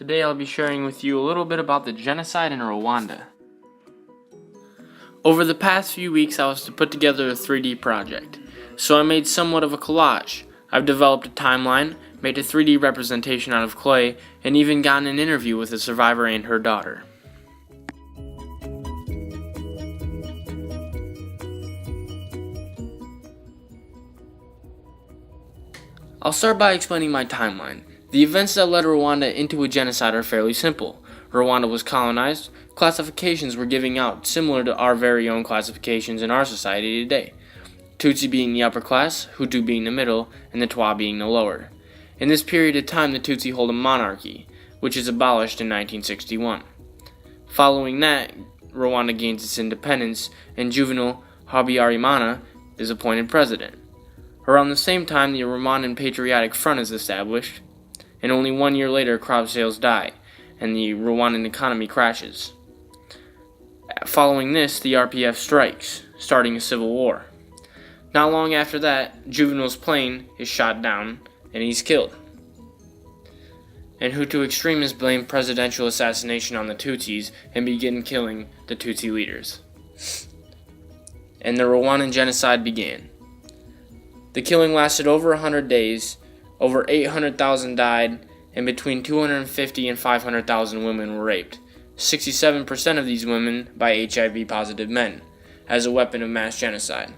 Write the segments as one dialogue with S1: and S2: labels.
S1: Today I'll be sharing with you a little bit about the genocide in Rwanda. Over the past few weeks I was to put together a 3D project, so I made somewhat of a collage. I've developed a timeline, made a 3D representation out of clay, and even gotten an interview with a survivor and her daughter. I'll start by explaining my timeline. The events that led Rwanda into a genocide are fairly simple. Rwanda was colonized. Classifications were given out similar to our very own classifications in our society today. Tutsi being the upper class, Hutu being the middle, and the Twa being the lower. In this period of time, the Tutsi hold a monarchy, which is abolished in 1961. Following that, Rwanda gains its independence, and Juvenal Habyarimana is appointed president. Around the same time, the Rwandan Patriotic Front is established, and only 1 year later crop sales die, and the Rwandan economy crashes. Following this, the RPF strikes, starting a civil war. Not long after that, Juvenal's plane is shot down, and he's killed. And Hutu extremists blame presidential assassination on the Tutsis and begin killing the Tutsi leaders. And the Rwandan genocide began. The killing lasted over 100 days, over 800,000 died, and between 250 and 500,000 women were raped. 67% of these women by HIV-positive men, as a weapon of mass genocide.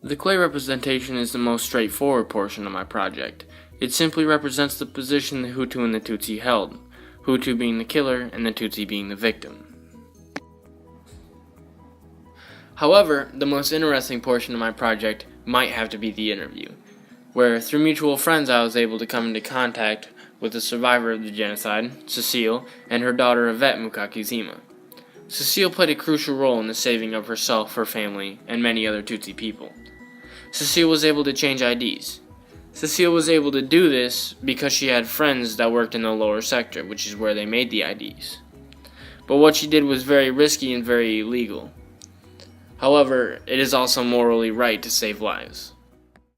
S1: The clay representation is the most straightforward portion of my project. It simply represents the position the Hutu and the Tutsi held, Hutu being the killer and the Tutsi being the victim. However, the most interesting portion of my project might have to be the interview, where through mutual friends I was able to come into contact with the survivor of the genocide, Cecile, and her daughter Yvette Mukakizima. Cecile played a crucial role in the saving of herself, her family, and many other Tutsi people. Cecile was able to change IDs. Cecile was able to do this because she had friends that worked in the lower sector, which is where they made the IDs. But what she did was very risky and very illegal. However, it is also morally right to save lives.